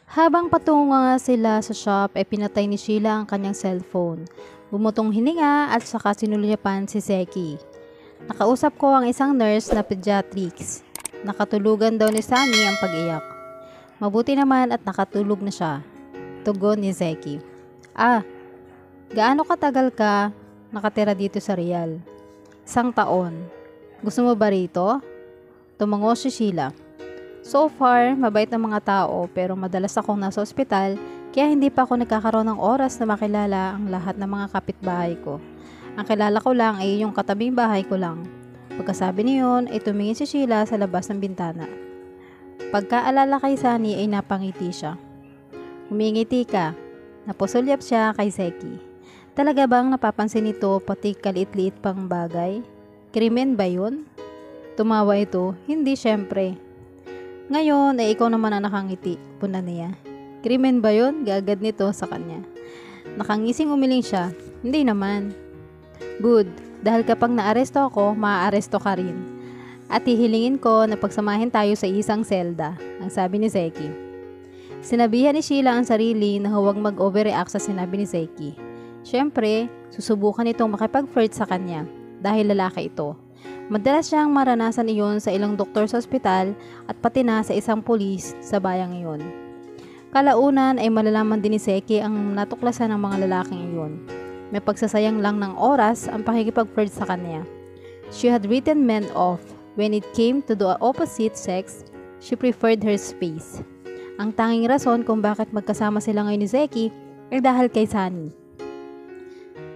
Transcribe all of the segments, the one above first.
Habang patungo nga sila sa shop ay pinatay ni Sheila ang kanyang cellphone. Bumutong hininga at saka sinulyapan si Seki. Nakausap ko ang isang nurse na pediatrics. Nakatulugan daw ni Sunny ang pag-iyak. Mabuti naman at nakatulog na siya. Tugon ni Seki. Gaano katagal ka nakatira dito sa Real? 1 taon. Gusto mo ba rito? Tumango si Sheila. So far, mabait ng mga tao pero madalas akong nasa ospital kaya hindi pa ako nagkakaroon ng oras na makilala ang lahat ng mga kapitbahay ko. Ang kilala ko lang ay yung katabing bahay ko lang. Pagkasabi niyon ay tumingin si Sheila sa labas ng bintana. Pagkaalala kay Sunny ay napangiti siya. Humingiti ka. Napusulyap siya kay Seki. Talaga bang napapansin nito pati kaliit-liit pang bagay? Krimen ba yun? Tumawa ito. Hindi syempre. Ngayon ay ikaw naman ang nakangiti. Puna niya. Krimen ba yun? Gagad nito sa kanya. Nakangising umiling siya. Hindi naman. Good. Dahil kapag naaresto ako, maaaresto ka rin. At hihilingin ko na pagsamahin tayo sa isang selda. Ang sabi ni Seki. Sinabihan ni Sheila ang sarili na huwag mag-overreact sa sinabi ni Seki. Siyempre, susubukan itong makipag-flirt sa kanya dahil lalaki ito. Madalas siyang maranasan iyon sa ilang doktor sa ospital at pati na sa isang pulis sa bayang iyon. Kalaunan ay malalaman din ni Seki ang natuklasan ng mga lalaking iyon. May pagsasayang lang ng oras ang pakikipag-flirt sa kanya. She had written men off. When it came to the opposite sex, she preferred her space. Ang tanging rason kung bakit magkasama sila ngayon ni Seki ay dahil kay Sunny.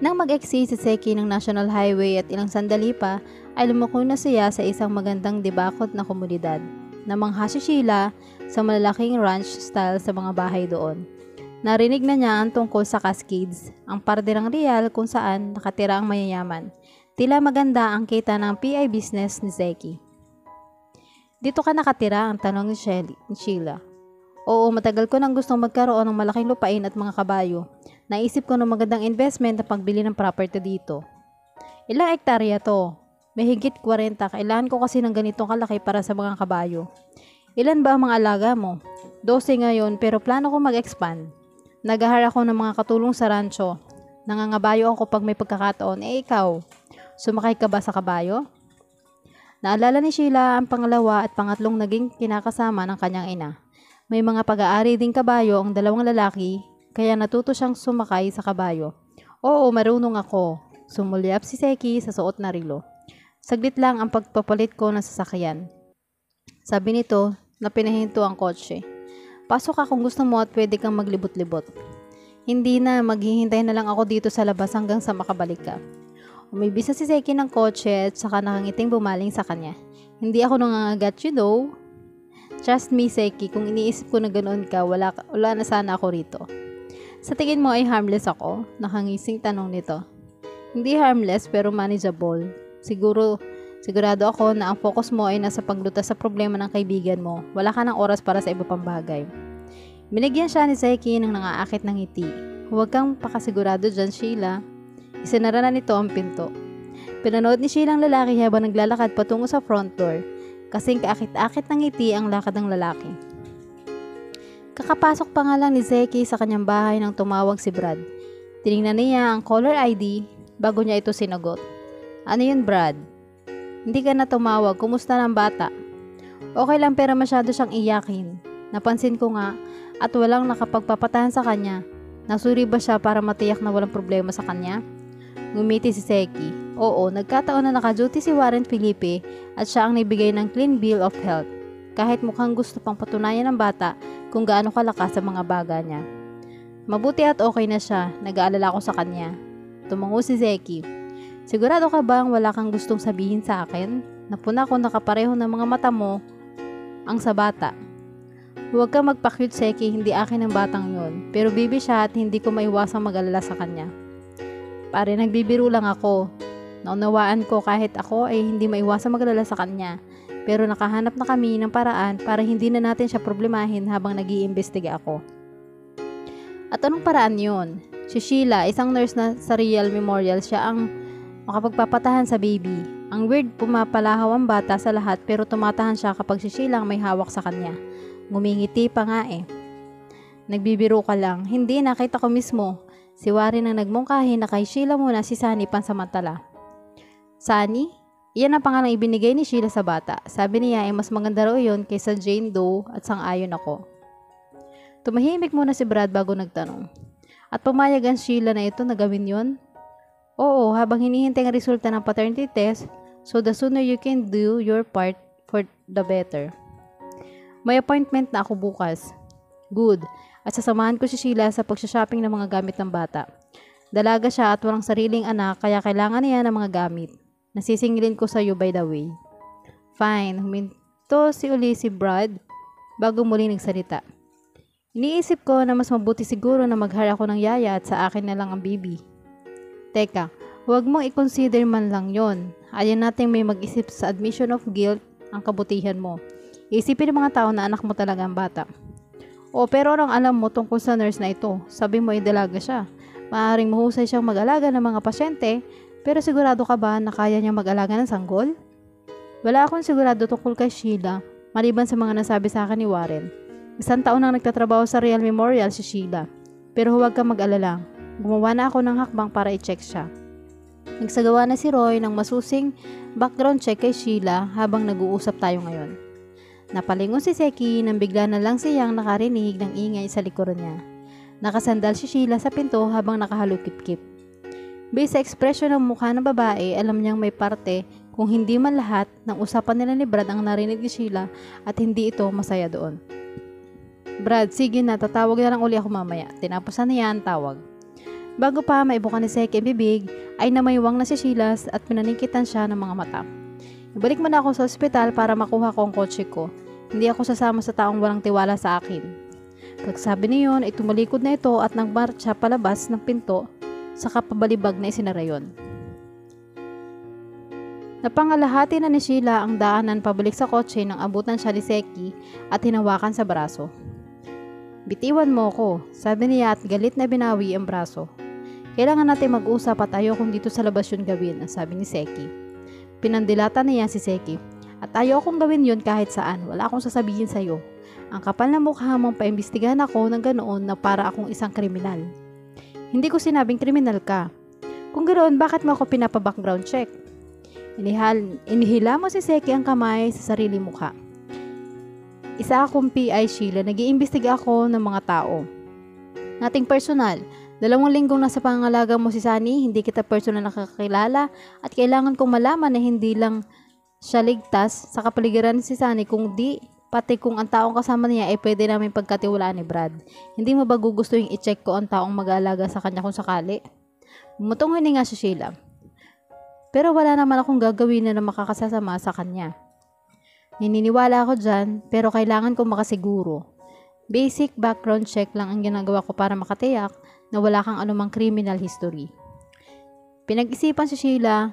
Nang mag-exit si Seki ng National Highway at ilang sandali pa, ay lumako na siya sa isang magandang dibakot na komunidad. Namangha si Sheila sa malalaking ranch style sa mga bahay doon. Narinig na niya ang tungkol sa Cascades, ang parderang Real kung saan nakatira ang mayayaman. Tila maganda ang kita ng PI business ni Seki. Dito ka nakatira? Ang tanong ni Sheila. Oo, matagal ko nang gustong magkaroon ng malaking lupain at mga kabayo. Naisip ko ng magandang investment na pagbili ng property dito. Ilang hektarya to? May higit 40. Kailangan ko kasi ng ganitong kalaki para sa mga kabayo. Ilan ba ang mga alaga mo? 12 ngayon pero plano ko mag-expand. Nag-hire ako ng mga katulong sa rancho. Nangangabayo ako pag may pagkakataon. Ikaw, sumakay ka ba sa kabayo? Naalala ni Sheila ang pangalawa at pangatlong naging kinakasama ng kanyang ina. May mga pag-aari ding kabayo ang dalawang lalaki, kaya natuto siyang sumakay sa kabayo. Oo, marunong ako. Sumulyap si Seki sa suot na rilo. Saglit lang ang pagpapalit ko ng sasakyan. Sabi nito na pinahinto ang kotse. Pasok ka kung gusto mo at pwede kang maglibot-libot. Hindi na, maghihintay na lang ako dito sa labas hanggang sa makabalik ka. Umibisa si Seki ng kotse at saka nakangiting bumaling sa kanya. Hindi ako nangangagat you know. Trust me, Seki, kung iniisip ko na ganoon ka, wala na sana ako rito. Sa tingin mo ay harmless ako? Nakangising tanong nito. Hindi harmless pero manageable. Sigurado ako na ang focus mo ay nasa paglutas sa problema ng kaibigan mo. Wala ka ng oras para sa iba pang bagay. Binigyan siya ni Seki ng nangaakit ng ngiti. Huwag kang pakasigurado dyan, Sheila. Isinara na nito ang pinto. Pinanood ni Sheila ang lalaki habang naglalakad patungo sa front door. Kasing kaakit-akit ng ngiti ang lakad ng lalaki. Kakapasok pa nga lang ni Seki sa kanyang bahay nang tumawag si Brad. Tiningnan niya ang caller ID bago niya ito sinagot. Ano yun, Brad? Hindi ka na tumawag. Kumusta ng bata? Okay lang pero masyado siyang iyakin. Napansin ko nga at walang nakapagpapatahan sa kanya. Nasuri ba siya para matiyak na walang problema sa kanya? Ngumiti si Seki. Oo, nagkataon na naka-duty si Warren Felipe at siya ang nagbigay ng clean bill of health. Kahit mukhang gusto pang patunayan ng bata kung gaano kalakas sa mga baga niya. Mabuti at okay na siya, nag-aalala ko sa kanya. Tumango si Seki. Sigurado ka bang wala kang gustong sabihin sa akin? Napuna ko nakapareho ng mga mata mo ang sa bata. Huwag kang magpa-cute, Seki, hindi akin ang batang yon. Pero bibi siya at hindi ko maiwasang mag-alala sa kanya. Pare, nagbibiro lang ako. Naunawaan ko kahit ako ay hindi maiwasang mag-alala sa kanya. Pero nakahanap na kami ng paraan para hindi na natin siya problemahin habang nag-iimbestiga ako. At anong paraan yun? Si Sheila, isang nurse na sa Real Memorial, siya ang makapagpapatahan sa baby. Ang weird, pumapalahaw ang bata sa lahat pero tumatahan siya kapag si Sheila ang may hawak sa kanya. Ngumingiti pa nga eh. Nagbibiro ka lang. Hindi, nakita ko mismo. Si Warren ang nagmungkahi na kay Sheila muna si Sunny pansamantala. Sunny? Iyan ang pangalang ibinigay ni Sheila sa bata. Sabi niya ay mas maganda raw yun kaysa Jane Doe at sang-ayon ako. Tumahimik muna si Brad bago nagtanong. At pumayag ang Sheila na ito na gawin yun? Oo, habang hinihintay ang resulta ng paternity test, so the sooner you can do your part for the better. May appointment na ako bukas. Good. At sasamahan ko si Sheila sa pagsha-shopping ng mga gamit ng bata. Dalaga siya at walang sariling anak kaya kailangan niya ng mga gamit. Nasisingilin ko sa iyo by the way. Fine. Huminto si Brad bago muli nagsalita. Iniisip ko na mas mabuti siguro na mag-hire ako ng yaya at sa akin na lang ang baby. Teka, huwag mong i-consider man lang yon. Ayaw nating may mag-isip sa admission of guilt ang kabutihan mo. Iisipin ng mga tao na anak mo talaga ang bata. O pero anong alam mo tungkol sa nurse na ito? Sabi mo ay dalaga siya. Maaaring mahusay siyang mag-alaga ng mga pasyente, pero sigurado ka ba na kaya niyang mag-alaga ng sanggol? Wala akong sigurado tungkol kay Sheila, maliban sa mga nasabi sa akin ni Warren. 1 taon nang nagtatrabaho sa Real Memorial si Sheila. Pero huwag kang mag-alala. Gumawa na ako ng hakbang para i-check siya. Nagsagawa na si Roy ng masusing background check kay Sheila habang nag-uusap tayo ngayon. Napalingon si Seki nang bigla na lang siyang nakarinig ng ingay sa likuran niya. Nakasandal si Sheila sa pinto habang nakahalukip-kip. Based sa ekspresyon ng mukha ng babae, alam niyang may parte kung hindi man lahat ng usapan nila ni Brad ang narinig ni Sheila at hindi ito masaya doon. Brad, sige na, tatawag na lang uli ako mamaya. Tinapusan niya ang tawag. Bago pa maibukan ni Seki ang bibig, ay namaywang na si Sheila at pinaningkitan siya ng mga mata. Ibalik mo na ako sa ospital para makuha ko ang kotse ko. Hindi ako sasama sa taong walang tiwala sa akin. Pagsabi niyon ay tumalikod na ito at nagmarcha palabas ng pinto sa kapabalibag na isinara yon. Napangalahati na ni Sheila ang daanan pabalik sa kotse nang abutan siya ni Seki at hinawakan sa braso. Bitiwan mo ko, sabi niya at galit na binawi ang braso. Kailangan natin mag-usap at ayokong dito sa labas yun gawin, sabi ni Seki. Pinandilata niya si Seki. At ayaw kong gawin yun kahit saan. Wala akong sasabihin sa'yo. Ang kapal na mukha mong paimbestigahan ako ng ganoon na para akong isang kriminal. Hindi ko sinabing kriminal ka. Kung ganoon, bakit mo ako pinapa-background check? Inihila mo si Seki ang kamay sa sarili mukha. Isa akong PI, Sheila. Nag-iimbestiga ako ng mga tao. Nating personal. 2 linggong nasa pangangalaga mo si Sunny, hindi kita personal nakakilala at kailangan kong malaman na hindi lang siya ligtas sa kapaligiran si Sunny kung di pati kung ang taong kasama niya ay pwede namin pagkatiwalaan ni Brad. Hindi mo ba gugustuhin i-check ko ang taong mag-aalaga sa kanya kung sakali? Bumutong hininga si Sheila. Pero wala naman akong gagawin na makakasasama sa kanya. Naniniwala ako dyan pero kailangan kong makasiguro. Basic background check lang ang ginagawa ko para makatiyak na wala kang anumang criminal history. Pinag-isipan si Sheila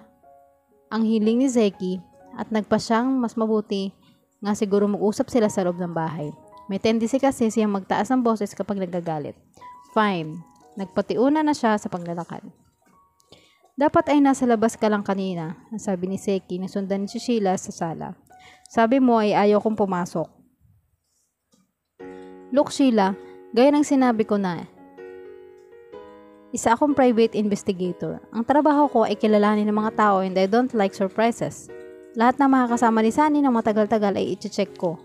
ang hiling ni Seki at nagpasyang mas mabuti nga siguro mag-usap sila sa loob ng bahay. May tendency kasi siyang magtaas ng boses kapag nagagalit. Fine. Nagpatiuna na siya sa paglalakad. Dapat ay nasa labas ka lang kanina, sabi ni Seki na sundan si Sheila sa sala. Sabi mo ay ayaw kong pumasok. Look Sheila, gaya ng sinabi ko na, isa akong private investigator. Ang trabaho ko ay kilalanin ng mga tao and I don't like surprises. Lahat na makakasama ni Sunny ng matagal-tagal ay i-check ko.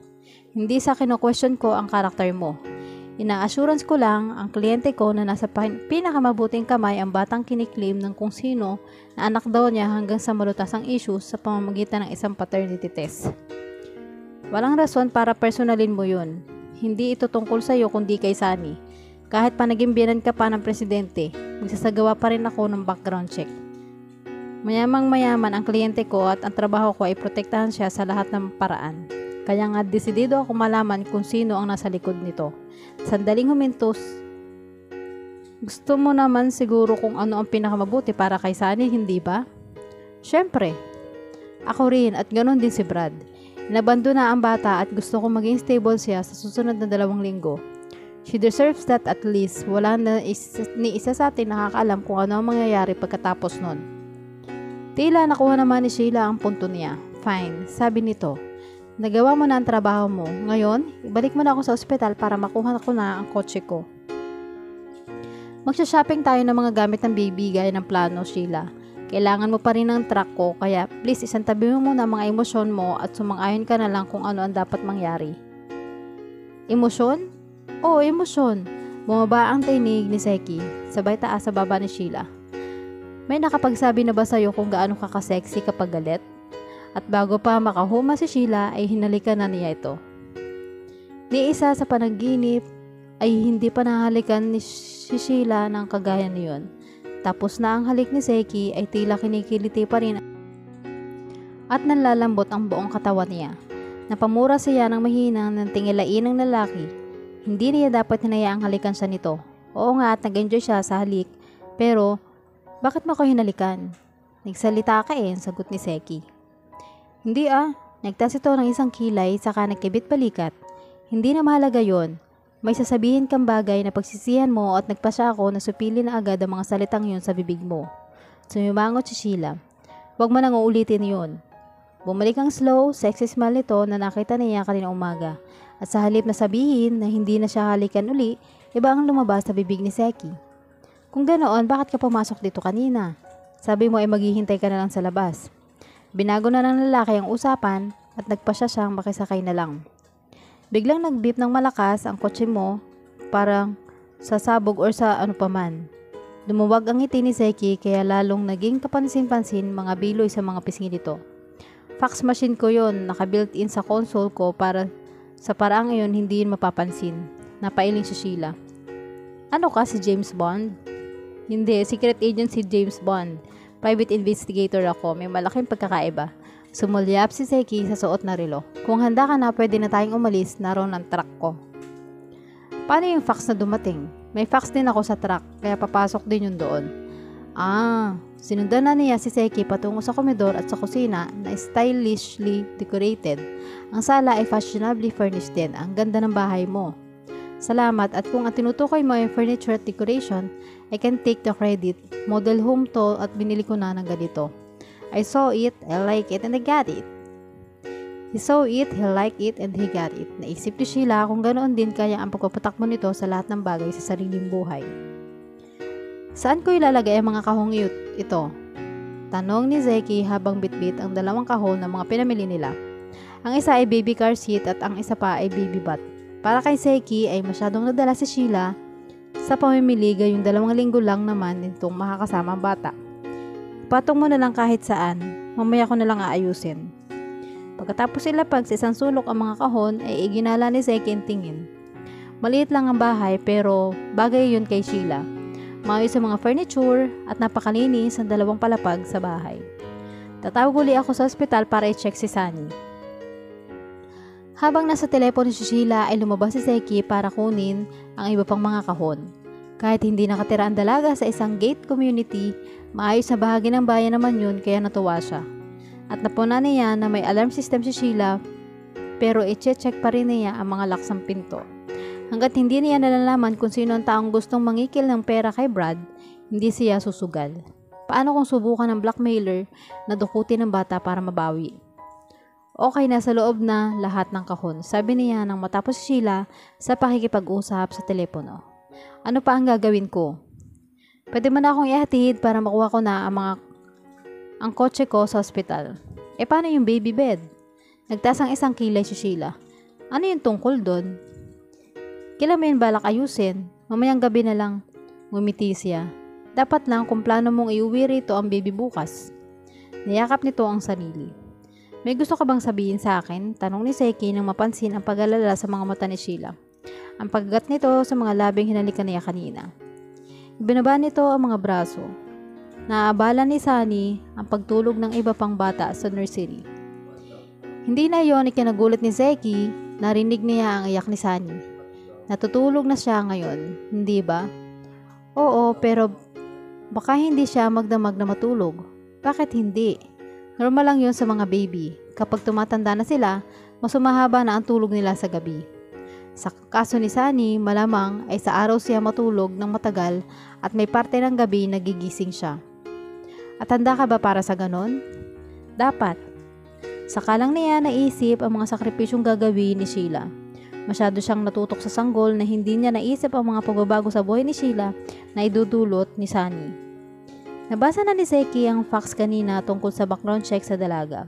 Hindi sa kino-question ko ang karakter mo. Ina-assurance ko lang ang kliyente ko na nasa pinakamabuting kamay ang batang kiniklaim ng kung sino na anak daw niya hanggang sa malutas ang issues sa pamamagitan ng isang paternity test. Walang rason para personalin mo yun. Hindi ito tungkol sa iyo kundi kay Sunny. Kahit panagimbiyanan ka pa ng presidente, magsasagawa pa rin ako ng background check. Mayamang-mayaman ang kliyente ko at ang trabaho ko ay protektahan siya sa lahat ng paraan. Kaya nga desidido ako malaman kung sino ang nasa likod nito. Sandaling humintos. Gusto mo naman siguro kung ano ang pinakamabuti para kay Sunny, hindi ba? Siyempre. Ako rin at ganoon din si Brad. Inabando na ang bata at gusto kong maging stable siya sa susunod na 2 linggo. She deserves that at least. Wala na ni isa sa atin nakakaalam kung ano ang mangyayari pagkatapos nun. Tila nakuha naman ni Sheila ang punto niya. Fine, sabi nito. Nagawa mo na ang trabaho mo. Ngayon, ibalik mo na ako sa ospital para makuha ko na ang kotse ko. Magsha-shopping tayo ng mga gamit ng baby gaya ng plano, Sheila. Kailangan mo pa rin ng truck ko, kaya please isantabi mo muna ang mga emosyon mo at sumang-ayon ka na lang kung ano ang dapat mangyari. Emosyon? Oo, emosyon. Bumaba ang tinig ni Seki, sabay taas sa baba ni Sheila. May nakapagsabi na ba sa'yo kung gaano ka ka-sexy kapag galit? At bago pa makahuma si Sheila ay hinalikan na niya ito. Ni isa sa panaginip ay hindi pa nahalikan ni Sheila ng kagaya niyon. Tapos na ang halik ni Seki ay tila kinikiliti pa rin at nanlalambot ang buong katawan niya. Napamura siya ng mahina ng tingilain ng lalaki. Hindi niya dapat hinayaang halikan siya nito. Oo nga at nag-enjoy siya sa halik, pero bakit mo ako hinalikan? Nagsalita ka sagot ni Seki. Hindi nagtas ito ng isang kilay saka nagkibit balikat. Hindi na mahalaga yon. May sasabihin kang bagay na pagsisihan mo at nagpasya ako na supili na agad ang mga salitang yun sa bibig mo. Sumimangot si Sheila. Huwag mo nang uulitin yun. Bumalik ang slow, sexy smile nito na nakita niya kanina umaga. At sa halip na sabihin na hindi na siya halikan uli, iba ang lumabas sa bibig ni Seki. Kung ganoon, bakit ka pumasok dito kanina? Sabi mo ay maghihintay ka na lang sa labas. Binago na ng lalaki ang usapan at nagpasya siyang makisakay na lang. Biglang nag-beep ng malakas ang kotse mo parang sasabog or sa ano paman. Lumuwag ang ngiti ni Seki kaya lalong naging kapansin-pansin mga biloy sa mga pisngi nito. Fax machine ko yon, naka-built-in sa console ko para sa paraang iyon hindi yun mapapansin. Napailing si Sheila. Ano ka, si James Bond? Hindi, secret agent si James Bond. Private investigator ako, may malaking pagkakaiba. Sumulyap si Seki sa suot na relo. Kung handa ka na, pwede na tayong umalis, naroon ang truck ko. Paano yung fax na dumating? May fax din ako sa truck, kaya papasok din yun doon. Sinundan na niya si Seki patungo sa komedor at sa kusina na stylishly decorated. Ang sala ay fashionably furnished din. Ang ganda ng bahay mo. Salamat at kung ang tinutukoy mo ay furniture at decoration, I can take the credit. Model home to at binili ko na ng ganito. I saw it, I like it, and I got it. He saw it, he liked it, and he got it. Naisip ni Sheila kung ganoon din kaya ang pagpapatak mo nito sa lahat ng bagay sa sariling buhay. Saan ko ilalagay ang mga kahong ito? Tanong ni Seki habang bitbit ang dalawang kahon ng mga pinamili nila. Ang isa ay baby car seat at ang isa pa ay baby bot. Para kay Seki ay masyadong nadala si Sheila sa pamimili gayong 2 linggo lang naman nitong makakasama ang bata. Patong mo na lang kahit saan, mamaya ko na lang aayusin. Pagkatapos ilapag sa isang sulok ang mga kahon ay iginala ni Seki ang tingin. Maliit lang ang bahay pero bagay yun kay Sheila. Maayos sa mga furniture at napakalinis ang 2 palapag sa bahay. Tatawag uli ako sa ospital para i-check si Sunny. Habang nasa telepono si Sheila ay lumabas si Seki para kunin ang iba pang mga kahon. Kahit hindi nakatira ang dalaga sa isang gate community, maayos na bahagi ng bayan naman yun kaya natuwa siya. At napunan niya na may alarm system si Sheila pero i-check pa rin niya ang mga laks ng pinto. Hanggat hindi niya nalalaman kung sino ang taong gustong mangikil ng pera kay Brad, hindi siya susugal. Paano kung subukan ng blackmailer na dukutin ng bata para mabawi? Okay na sa loob na lahat ng kahon, sabi niya nang matapos si Sheila sa pakikipag-usap sa telepono. Ano pa ang gagawin ko? Pwede mo na akong ihatid para makuha ko na ang kotse ko sa ospital. Paano yung baby bed? Nagtaas ang isang kilay si Sheila. Ano yung tungkol doon? Kailan mo yung balak ayusin? Mamayang gabi na lang. Ngumiti siya. Dapat lang kung plano mong iuwi rito ang baby bukas. Niyakap nito ang sarili. May gusto ka bang sabihin sa akin? Tanong ni Seki nang mapansin ang pag-alala sa mga mata ni Sheila. Ang paggat nito sa mga labing hinalikan niya kanina. Ibinaba nito ang mga braso. Naabala ni Sunny ang pagtulog ng iba pang bata sa nursery. Hindi na iyon ikinagulat ni Seki, narinig niya ang iyak ni Sunny. Natutulog na siya ngayon, hindi ba? Oo, pero baka hindi siya magdamag na matulog. Bakit hindi? Normal lang yun sa mga baby. Kapag tumatanda na sila, mas humahaba na ang tulog nila sa gabi. Sa kaso ni Sunny, malamang ay sa araw siya matulog ng matagal at may parte ng gabi nagigising siya. At handa ka ba para sa ganon? Dapat. Sakalang niya naisip ang mga sakripisyong gagawin ni Sheila. Masyado siyang natutok sa sanggol na hindi niya naisip ang mga pagbabago sa buhay ni Sheila na idudulot ni Sunny. Nabasa na ni Seki ang fax kanina tungkol sa background check sa dalaga.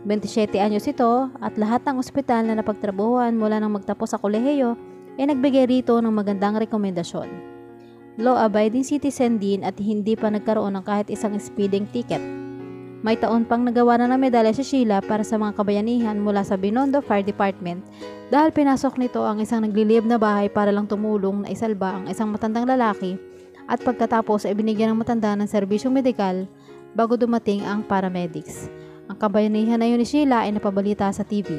27 anyos ito at lahat ng ospital na napagtrabahuan mula nang magtapos sa kolehiyo ay nagbigay rito ng magandang rekomendasyon. Law-abiding citizen din at hindi pa nagkaroon ng kahit isang speeding ticket. May taon pang nagawa na ng medalya si Sheila para sa mga kabayanihan mula sa Binondo Fire Department dahil pinasok nito ang isang nagliliyab na bahay para lang tumulong na isalba ang isang matandang lalaki at pagkatapos ay binigyan ng matanda ng serbisyong medikal bago dumating ang paramedics. Ang kabayanihan na yun ni Sheila ay napabalita sa TV.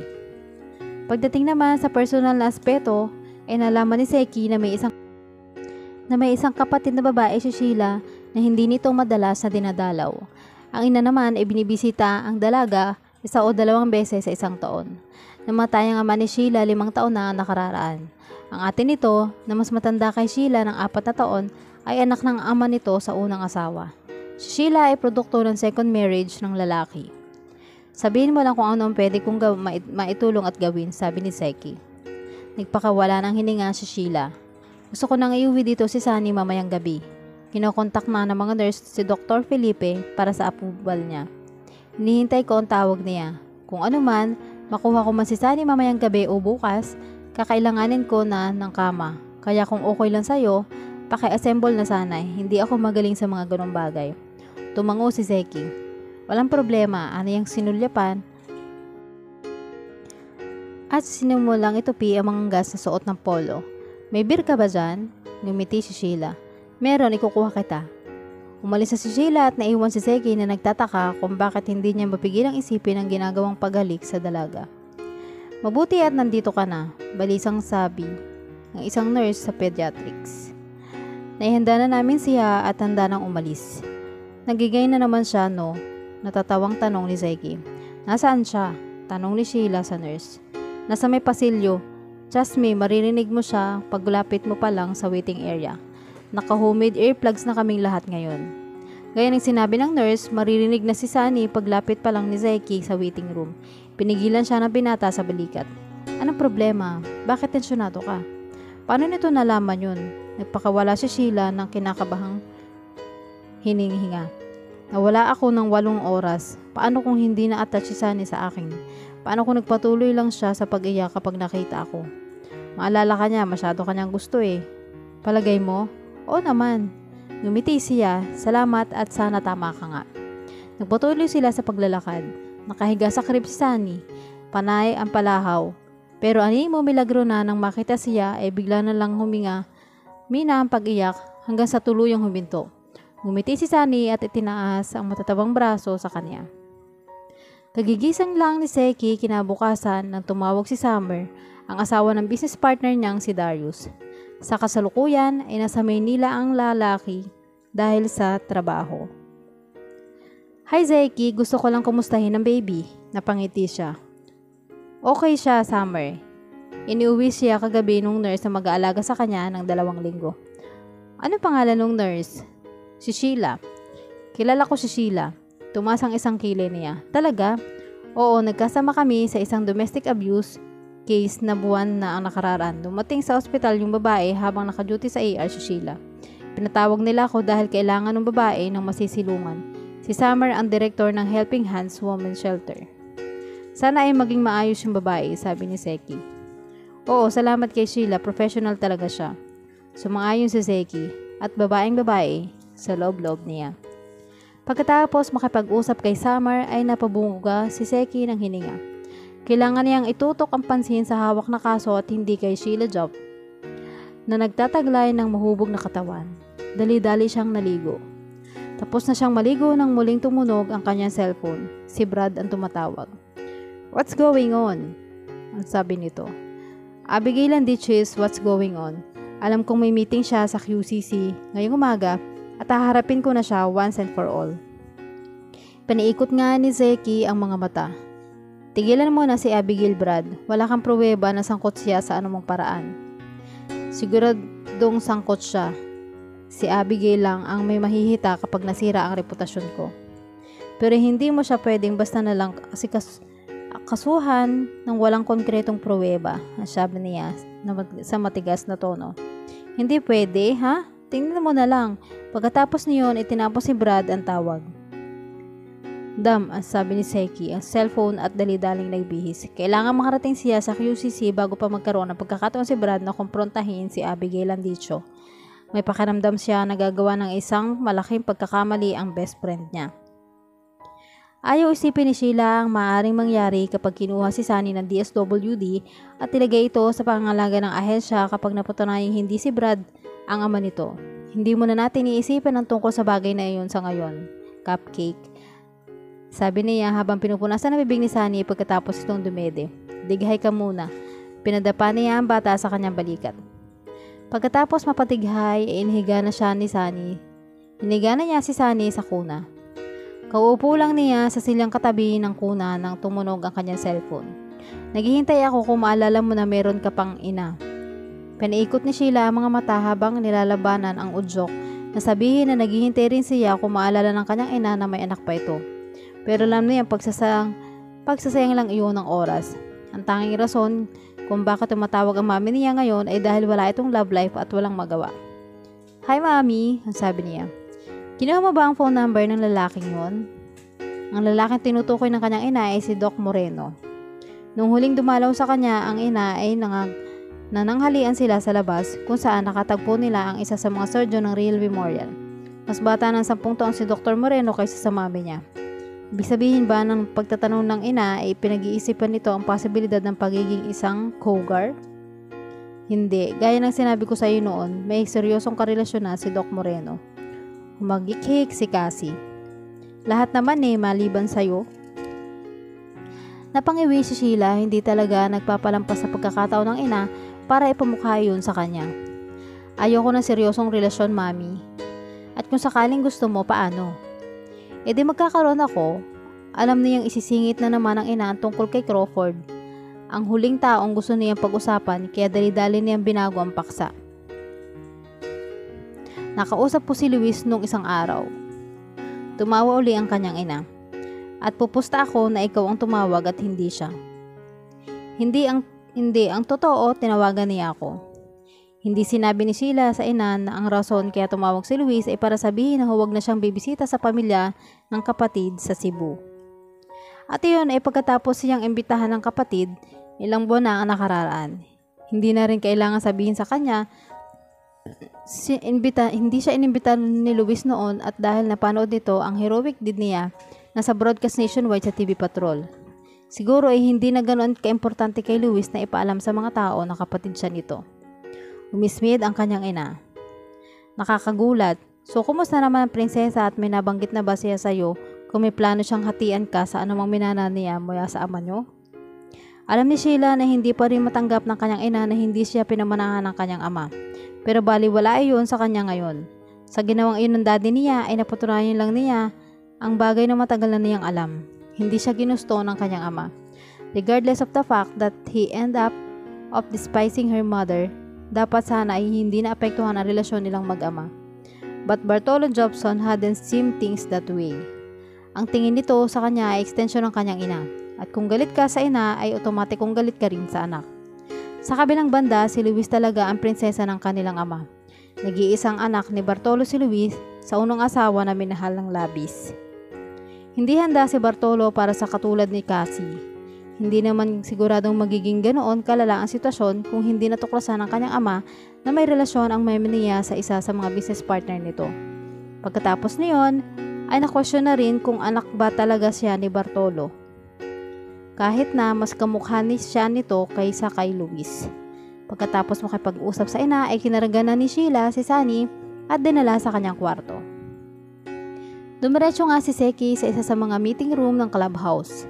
Pagdating naman sa personal na aspeto ay nalaman ni Seki na may isang kapatid na babae si Sheila na hindi nito madalas na dinadalaw. Ang ina naman ay binibisita ang dalaga 1 o 2 beses sa isang taon. Namatay ang ama ni Sheila 5 taon na nakararaan. Ang ate nito na mas matanda kay Sheila ng 4 na taon ay anak ng ama nito sa unang asawa. Si Sheila ay produkto ng second marriage ng lalaki. Sabihin mo lang kung ano ang pwede kong maitulong at gawin, sabi ni Seki. Nagpakawala ng hininga si Sheila. Gusto ko nang iuwi dito si Sunny mamayang gabi. Kinokontak na ng mga nurse si Dr. Felipe para sa approval niya. Hinihintay ko ang tawag niya. Kung ano man, makuha ko man si Sunny mamayang gabi o bukas, kakailanganin ko na ng kama. Kaya kung okay lang sa'yo, paki-assemble na sana. Hindi ako magaling sa mga ganong bagay. Tumango si Seki. Walang problema, ano yung sinulyapan? At sinimulang itupi ang mga gas na suot ng polo. May beer ka ba dyan? Ngumiti si Sheila. Meron, ikukuha kita. Umalis na si Sheila at naiwan si Seki na nagtataka kung bakit hindi niya mapigilang isipin ang ginagawang paghalik sa dalaga. Mabuti at nandito ka na, balisang sabi ng isang nurse sa pediatrics. Naihanda na namin siya at handa nang umalis. Nagigay na naman siya, no? Natatawang tanong ni Seki. Nasaan siya? Tanong ni Sheila sa nurse. Nasa may pasilyo. Trust me, maririnig mo siya paglapit mo pa lang sa waiting area. Naka-homemade earplugs na kaming lahat ngayon. Gaya ng sinabi ng nurse, maririnig na si Sunny paglapit pa lang ni Seki sa waiting room. Pinigilan siya ng binata sa balikat. Anong problema? Bakit tensyonado ka? Paano nito nalaman yun? Nagpakawala si Sheila ng kinakabahang hininga. Nawala ako ng 8 oras. Paano kung hindi na-attach si Sunny sa akin? Paano kung nagpatuloy lang siya sa pag-iyak kapag nakita ako? Maalala ka niya, masyado kanyang gusto eh. Palagay mo? Oo naman. Ngumiti siya, salamat at sana tama ka nga. Nagpatuloy sila sa paglalakad. Nakahiga sa crib si Sunny. Panay ang palahaw. Pero ani mo milagro na nang makita siya ay bigla na lang huminga. Mina ang pag-iyak hanggang sa tuluyang huminto. Ngumiti si Sunny at itinaas ang matatabang braso sa kanya. Kagigising lang ni Seki kinabukasan nang tumawag si Summer, ang asawa ng business partner niyang si Darius. Sa kasalukuyan ay nasa Maynila ang lalaki dahil sa trabaho. Hi Zeki, gusto ko lang kumustahin ang baby. Napangiti siya. Okay siya, Summer. Iniuwi siya kagabi nung nurse na mag-aalaga sa kanya ng 2 linggo. Ano pangalan nung nurse? Si Sheila. Kilala ko si Sheila. Tumaas ang 1 kilo niya. Talaga? Oo, nagkasama kami sa isang domestic abuse case na buwan na ang nakararaan. Dumating sa ospital yung babae habang naka-duty sa AR si Sheila. Pinatawag nila ako dahil kailangan ng babae ng masisilungan. Si Summer ang director ng Helping Hands Women's Shelter. Sana ay maging maayos yung babae, sabi ni Seki. Oo, salamat kay Sheila, professional talaga siya. Sumang-ayon si Seki at babaeng babae sa loob-loob niya. Pagkatapos makipag-usap kay Summer ay napabunga si Seki ng hininga. Kailangan niyang itutok ang pansin sa hawak na kaso at hindi kay Sheila Job na nagtataglay ng mahubog na katawan. Dali-dali siyang naligo. Tapos na siyang maligo nang muling tumunog ang kanyang cellphone. Si Brad ang tumatawag. What's going on? Ang sabi nito. Abigail and Ditches, what's going on? Alam kong may meeting siya sa QCC ngayong umaga at haharapin ko na siya once and for all. Paniikot nga ni Zeki ang mga mata. Tigilan mo na si Abigail, Brad. Wala kang pruweba na sangkot siya sa anumang paraan. Siguradong sangkot siya. Si Abigail lang ang may mahihita kapag nasira ang reputasyon ko. Pero hindi mo siya pwedeng basta na lang kasuhan ng walang konkretong pruweba, sabi niya sa matigas na tono. Hindi pwede, ha? Tingnan mo na lang. Pagkatapos niyon, itinapos si Brad ang tawag. Dam, sabi ni Seki, ang cellphone at dali-daling nagbihis. Kailangan makarating siya sa QCC bago pa magkaroon ng pagkakataon si Brad na kumprontahin si Abigail Andicho. May pakiramdam siya na gagawa ng isang malaking pagkakamali ang best friend niya. Ayaw isipin ni Sheila ang maaaring mangyari kapag kinuha si Sunny ng DSWD at ilagay ito sa pangangalaga ng ahensya kapag napatunayang hindi si Brad ang ama nito. Hindi muna natin iisipin ang tungkol sa bagay na iyon sa ngayon. Cupcake. Sabi niya habang pinupunasan ang bibig ni Sunny pagkatapos itong dumede. Dighay ka muna. Pinadapa niya ang bata sa kanyang balikat. Pagkatapos mapatighay, inihiga na siya ni Sunny. Hiniga na niya si Sunny sa kuna. Kauupo lang niya sa silyang katabi ng kuna nang tumunog ang kanyang cellphone. Naghihintay ako kung maalala mo na meron ka pang ina. Pinaikot ni Sheila ang mga mata habang nilalabanan ang udyok na sabihin na naghihintay rin siya kung maalala ng kanyang ina na may anak pa ito. Pero alam niya pagsasayang lang iyon ng oras. Ang tanging rason kung bakit tumatawag ang mami niya ngayon ay dahil wala itong love life at walang magawa. Hi mami, ang sabi niya. Kinuha mo ba ang phone number ng lalaking yon? Ang lalaking tinutukoy ng kanyang ina ay si Doc Moreno. Nung huling dumalaw sa kanya, ang ina ay nananghalian sila sa labas kung saan nakatagpo nila ang isa sa mga surgeon ng Real Memorial. Mas bata ng 10 taon si Dr. Moreno kaysa sa mami niya. Ibig sabihin ba ng pagtatanong ng ina ay pinag-iisipan nito ang posibilidad ng pagiging isang cougar? Hindi. Gaya ng sinabi ko sa iyo noon, may seryosong karelasyon na si Doc Moreno. Humagikhik si Cassie. Lahat naman maliban sa'yo. Napangiwi si Sheila, hindi talaga nagpapalampas sa pagkakataon ng ina para ipamukha yun sa kanya. Ayoko ng seryosong relasyon, mami. At kung sakaling gusto mo, paano? E di magkakaroon ako. Alam niyang isisingit na naman ang ina tungkol kay Crawford. Ang huling taong gusto niyang pag-usapan kaya dali-dali niyang binago ang paksa. Nakausap po si Luis nung isang araw. Tumawa uli ang kanyang ina. At pupusta ako na ikaw ang tumawag at hindi siya. Hindi ang totoo, tinawagan niya ako. Hindi sinabi ni Sheila sa ina na ang rason kaya tumawag si Luis ay para sabihin na huwag na siyang bibisita sa pamilya ng kapatid sa Cebu. At iyon ay pagkatapos siyang imbitahan ng kapatid, ilang buwan na ang nakararaan. Hindi na rin kailangan sabihin sa kanya hindi siya inimbita ni Luis noon at dahil napanood nito ang heroic deed niya na sa broadcast nationwide sa TV Patrol. Siguro ay hindi na ganoon kaimportante kay Luis na ipaalam sa mga tao na kapatid siya nito. Umismid ang kanyang ina. Nakakagulat. So kumusta naman ang prinsesa at may nabanggit na ba siya sa'yo kung may plano siyang hatian ka sa anumang minana niya mula sa ama niyo? Alam ni Sheila na hindi pa rin matanggap ng kanyang ina na hindi siya pinamanahan ng kanyang ama. Pero baliwala iyon sa kanya ngayon. Sa ginawang iyon ng daddy niya ay napatunayan lang niya ang bagay na matagal na niyang alam. Hindi siya ginusto ng kanyang ama. Regardless of the fact that he end up of despising her mother, dapat sana ay hindi naapektuhan ang relasyon nilang mag-ama. But Bartolo Jobson hadn't seen things that way. Ang tingin nito sa kanya ay extension ng kanyang ina. At kung galit ka sa ina ay otomatikong galit ka rin sa anak. Sa kabilang banda, si Luis talaga ang prinsesa ng kanilang ama. Nag-iisang anak ni Bartolo si Luis sa unang asawa na minahal ng labis. Hindi handa si Bartolo para sa katulad ni Cassie. Hindi naman siguradong magiging ganoon kalala ang sitwasyon kung hindi natuklasan ng kanyang ama na may relasyon ang meme niya sa isa sa mga business partner nito. Pagkatapos niyon, ay nakwestiyon na rin kung anak ba talaga siya ni Bartolo. Kahit na mas kamukha siya nito kaysa kay Luis. Pagkatapos makipag-usap sa ina ay kinaraganan ni Sheila si Sunny at dinala sa kanyang kwarto. Dumiretso nga si Seki sa isa sa mga meeting room ng clubhouse.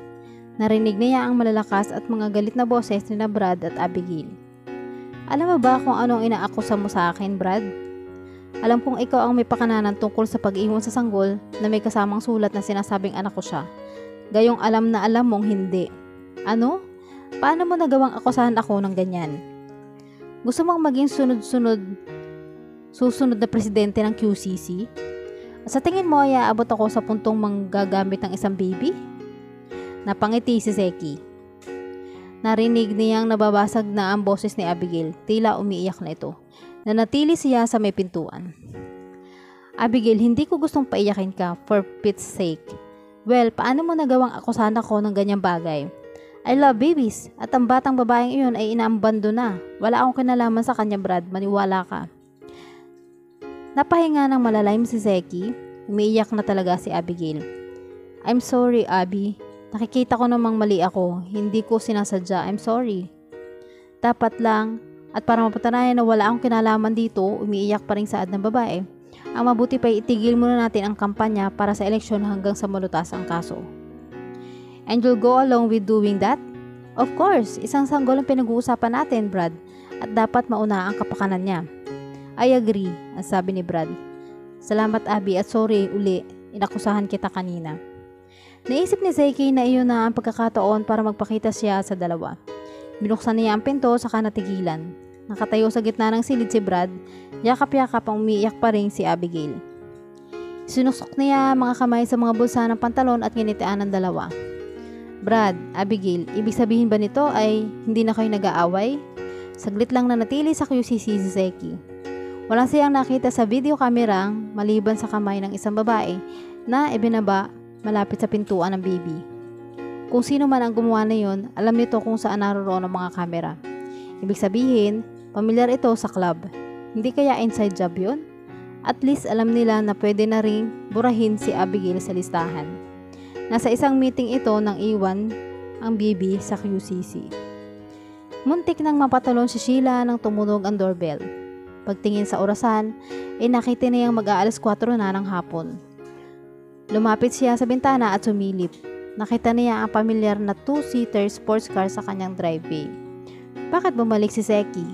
Narinig niya ang malalakas at mga galit na boses ni Brad at Abigail. Alam mo ba kung anong inaakusa mo sa akin, Brad? Alam kong ikaw ang may pakananan tungkol sa pag-iwan sa sanggol na may kasamang sulat na sinasabing anak ko siya. Gayong alam na alam mong hindi. Ano? Paano mo nagawang akusahan ako ng ganyan? Gusto mong maging susunod na presidente ng QCC? Sa tingin mo ay aabot ako sa puntong manggagamit ng isang baby? Napangiti si Seki. Narinig niyang nababasag na ang boses ni Abigail. Tila umiiyak na ito. Nanatili siya sa may pintuan. Abigail, hindi ko gustong paiyakin ka, for Pete's sake. Well, paano mo nagawang akusahan ako ng ganyang bagay? I love babies, at ang batang babaeng iyon ay inaambando na. Wala akong kinalaman sa kanya, Brad, maniwala ka. Napahinga ng malalim si Zeki. Umiiyak na talaga si Abigail. I'm sorry, Abby. Nakikita ko namang mali ako. Hindi ko sinasadya. I'm sorry. Dapat lang, at para mapatunayan na wala akong kinalaman dito, umiiyak pa rin saad ng babae. Ang mabuti pa itigil muna natin ang kampanya para sa eleksyon hanggang sa malutas ang kaso. And you'll go along with doing that? Of course, isang sanggol ang pinag-uusapan natin, Brad, at dapat mauna ang kapakanan niya. I agree, ang sabi ni Brad. Salamat, Abby, at sorry uli, inakusahan kita kanina. Naisip ni Zeki na iyon na ang pagkakataon para magpakita siya sa dalawa. Binuksan niya ang pinto saka natigilan. Nakatayo sa gitna ng silid si Brad, yakap-yakap ang umiiyak pa rin si Abigail. Sinusok niya mga kamay sa mga bulsa ng pantalon at nginitian ng dalawa. Brad, Abigail, ibig sabihin ba nito ay hindi na kayo nag-aaway? Saglit lang na natili sa QCC si Zeki. Walang siyang nakita sa video camera maliban sa kamay ng isang babae na ibinaba malapit sa pintuan ng baby. Kung sino man ang gumawa na yun, alam nito kung saan naroon ang mga kamera. Ibig sabihin, pamilyar ito sa club. Hindi kaya inside job yun? At least alam nila na pwede na ring burahin si Abigail sa listahan. Nasa isang meeting ito nang iwan ang baby sa QCC. Muntik nang mapatalon si Sheila nang tumunog ang doorbell. Pagtingin sa orasan, ay nakita niyang mag-aalas 4 na ng hapon. Lumapit siya sa bintana at sumilip. Nakita niya ang pamilyar na 2-seater sports car sa kanyang driveway. Bakit bumalik si Zeki?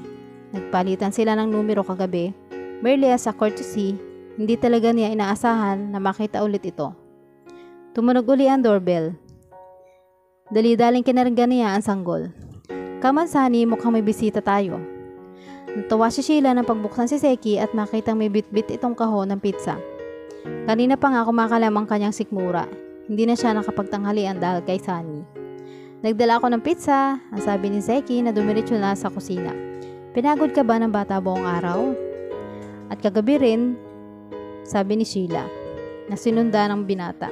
Nagpalitan sila ng numero kagabi. Merely as a courtesy, hindi talaga niya inaasahan na makita ulit ito. Tumunog uli ang doorbell. Dali-daling kinarga niya ang sanggol. Come on, Sunny, mukhang may bisita tayo. Natuwa si Sheila nang pagbuksan si Zeki at makitang may bit-bit itong kahon ng pizza. Kanina pa nga kumakalam ang kanyang sikmura. Hindi na siya nakapagtanghalian dahil kay Sunny. Nagdala ako ng pizza, ang sabi ni Zeki na dumiretso na sa kusina. Pinagod ka ba ng bata buong araw? At kagabi rin, sabi ni Sheila, na sinunda ng binata.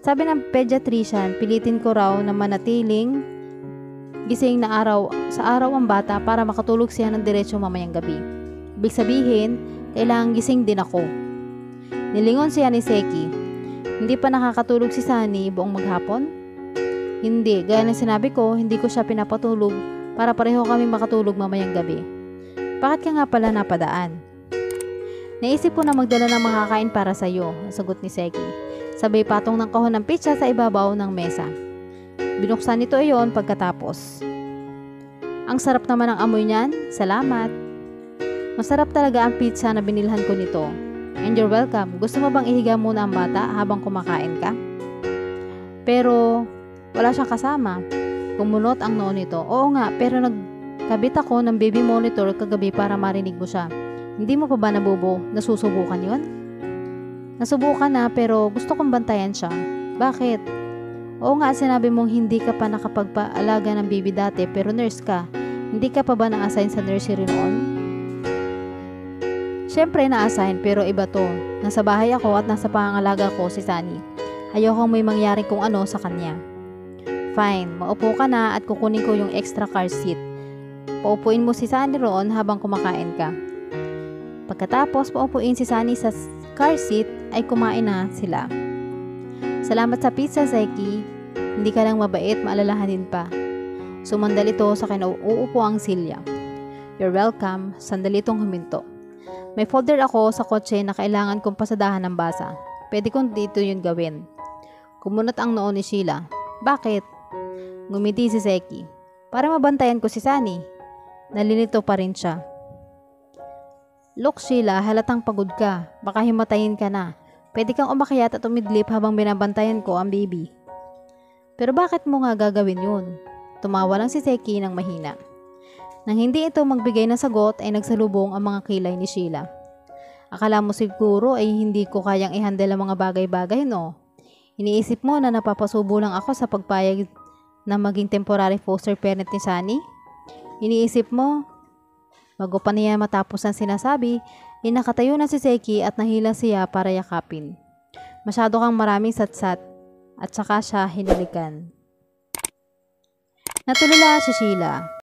Sabi ng pediatrician, pilitin ko raw na manatiling gising na sa araw ang bata para makatulog siya ng diretso mamayang gabi. Ibig sabihin, kailangang gising din ako. Nilingon siya ni Zeki. Hindi pa nakakatulog si Sunny buong maghapon? Hindi, gaya ng sinabi ko, hindi ko siya pinapatulog para pareho kami makatulog mamayang gabi. Bakit ka nga pala napadaan? Naisip ko na magdala ng makakain para sa iyo, sagot ni Zeki. Sabay patong ng kahon ng pizza sa ibabaw ng mesa. Binuksan nito iyon pagkatapos. Ang sarap naman ng amoy niyan, salamat. Masarap talaga ang pizza na binilhan ko nito. And you're welcome. Gusto mo bang ihiga muna ang bata habang kumakain ka? Pero wala siyang kasama. Kumunot ang noo nito. Oo nga, pero nagkabit ako ng baby monitor kagabi para marinig mo siya. Hindi mo pa ba nasusubukan yon? Nasubukan na pero gusto kong bantayan siya. Bakit? Oo nga, sinabi mong hindi ka pa nakapagpaalaga ng baby dati pero nurse ka. Hindi ka pa ba na-assign sa nursery noon? Siyempre na-assign pero iba to. Nasa bahay ako at nasa pangangalaga ko si Sunny. Ayokong may mangyari kung ano sa kanya. Fine, maupo ka na at kukunin ko yung extra car seat. Paupuin mo si Sunny roon habang kumakain ka. Pagkatapos paupuin si Sunny sa car seat ay kumain na sila. Salamat sa pizza, Zeki. Hindi ka lang mabait, maalalahanin pa. Sumandal ito sa kinauupo ang Silya. You're welcome. Sandali itong huminto. May folder ako sa kotse na kailangan kong pasadahan ng basa. Pwede kong dito yun gawin. Kumunot ang noo ni Sheila. Bakit? Ngumiti si Zeki. Para mabantayan ko si Sunny. Nalilito pa rin siya. Look, Sheila, halatang pagod ka. Baka himatayin ka na. Pwede kang umakyat at umidlip habang binabantayan ko ang baby. Pero bakit mo nga gagawin yun? Tumawa lang si Zeki ng mahina. Nang hindi ito magbigay ng sagot ay nagsalubong ang mga kilay ni Sheila. Akala mo siguro ay hindi ko kayang i-handle ang mga bagay-bagay, no? Iniisip mo na napapasubo lang ako sa pagpayag na maging temporary foster parent ni Sunny? Iniisip mo, bago pa niya matapos ang sinasabi, nakatayo na si Seki at nahila siya para yakapin. Masyado kang maraming satsat at saka siya hinalikan. Natulala si Sheila.